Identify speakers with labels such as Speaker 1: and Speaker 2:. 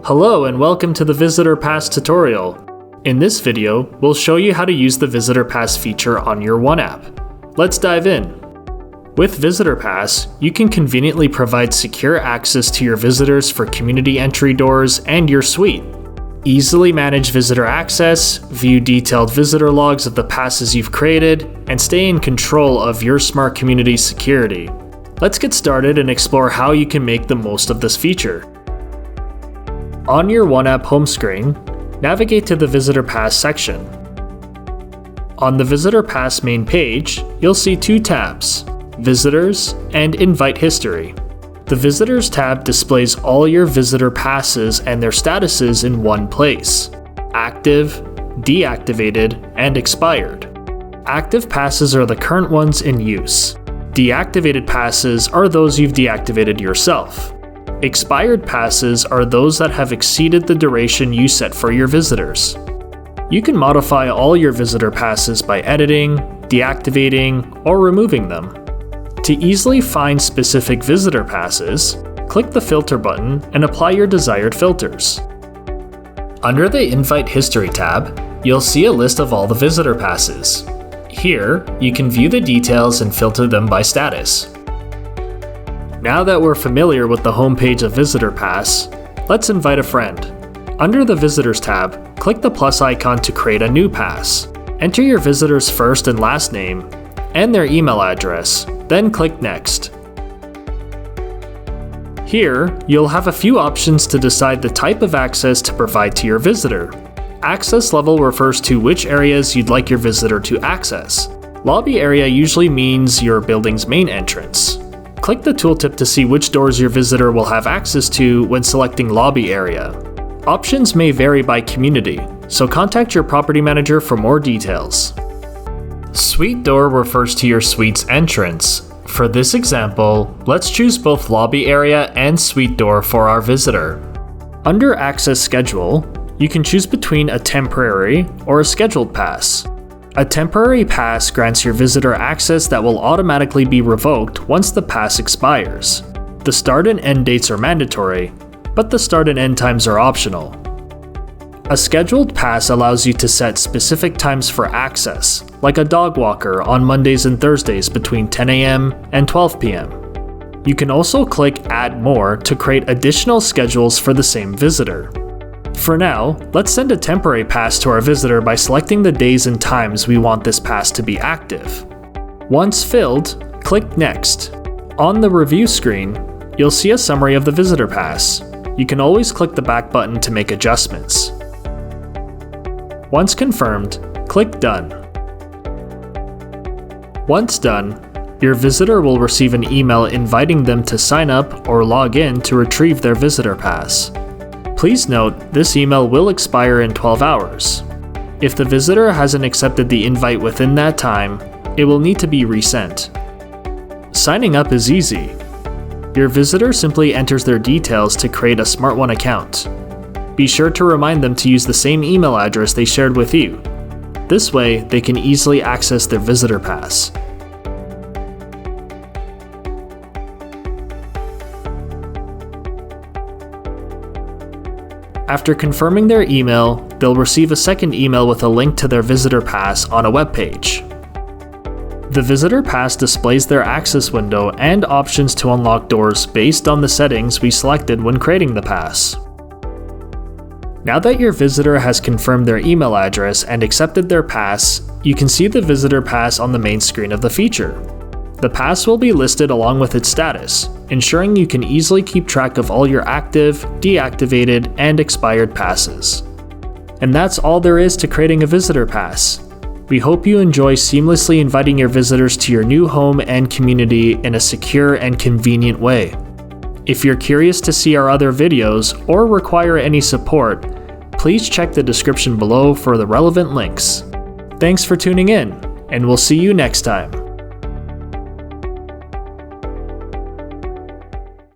Speaker 1: Hello and welcome to the Visitor Pass tutorial. In this video, we'll show you how to use the Visitor Pass feature on your One app. Let's dive in. With Visitor Pass, you can conveniently provide secure access to your visitors for community entry doors and your suite. Easily manage visitor access, view detailed visitor logs of the passes you've created, and stay in control of your smart community security. Let's get started and explore how you can make the most of this feature. On your One app home screen, navigate to the Visitor Pass section. On the Visitor Pass main page, you'll see two tabs, Visitors and Invite History. The Visitors tab displays all your visitor passes and their statuses in one place: active, deactivated, and expired. Active passes are the current ones in use. Deactivated passes are those you've deactivated yourself. Expired passes are those that have exceeded the duration you set for your visitors. You can modify all your visitor passes by editing, deactivating, or removing them. To easily find specific visitor passes, click the filter button and apply your desired filters. Under the Invite History tab, you'll see a list of all the visitor passes. Here, you can view the details and filter them by status. Now that we're familiar with the homepage of Visitor Pass, let's invite a friend. Under the Visitors tab, click the plus icon to create a new pass. Enter your visitor's first and last name and their email address, then click Next. Here, you'll have a few options to decide the type of access to provide to your visitor. Access level refers to which areas you'd like your visitor to access. Lobby area usually means your building's main entrance. Click the tooltip to see which doors your visitor will have access to when selecting lobby area. Options may vary by community, so contact your property manager for more details. Suite door refers to your suite's entrance. For this example, let's choose both lobby area and suite door for our visitor. Under Access Schedule, you can choose between a temporary or a scheduled pass. A temporary pass grants your visitor access that will automatically be revoked once the pass expires. The start and end dates are mandatory, but the start and end times are optional. A scheduled pass allows you to set specific times for access, like a dog walker on Mondays and Thursdays between 10 a.m. and 12 p.m. You can also click Add More to create additional schedules for the same visitor. For now, let's send a temporary pass to our visitor by selecting the days and times we want this pass to be active. Once filled, click Next. On the review screen, you'll see a summary of the visitor pass. You can always click the back button to make adjustments. Once confirmed, click Done. Once done, your visitor will receive an email inviting them to sign up or log in to retrieve their visitor pass. Please note, this email will expire in 12 hours. If the visitor hasn't accepted the invite within that time, it will need to be resent. Signing up is easy. Your visitor simply enters their details to create a SmartONE account. Be sure to remind them to use the same email address they shared with you. This way, they can easily access their visitor pass. After confirming their email, they'll receive a second email with a link to their visitor pass on a web page. The visitor pass displays their access window and options to unlock doors based on the settings we selected when creating the pass. Now that your visitor has confirmed their email address and accepted their pass, you can see the visitor pass on the main screen of the feature. The pass will be listed along with its status, ensuring you can easily keep track of all your active, deactivated, and expired passes. And that's all there is to creating a visitor pass. We hope you enjoy seamlessly inviting your visitors to your new home and community in a secure and convenient way. If you're curious to see our other videos or require any support, please check the description below for the relevant links. Thanks for tuning in, and we'll see you next time.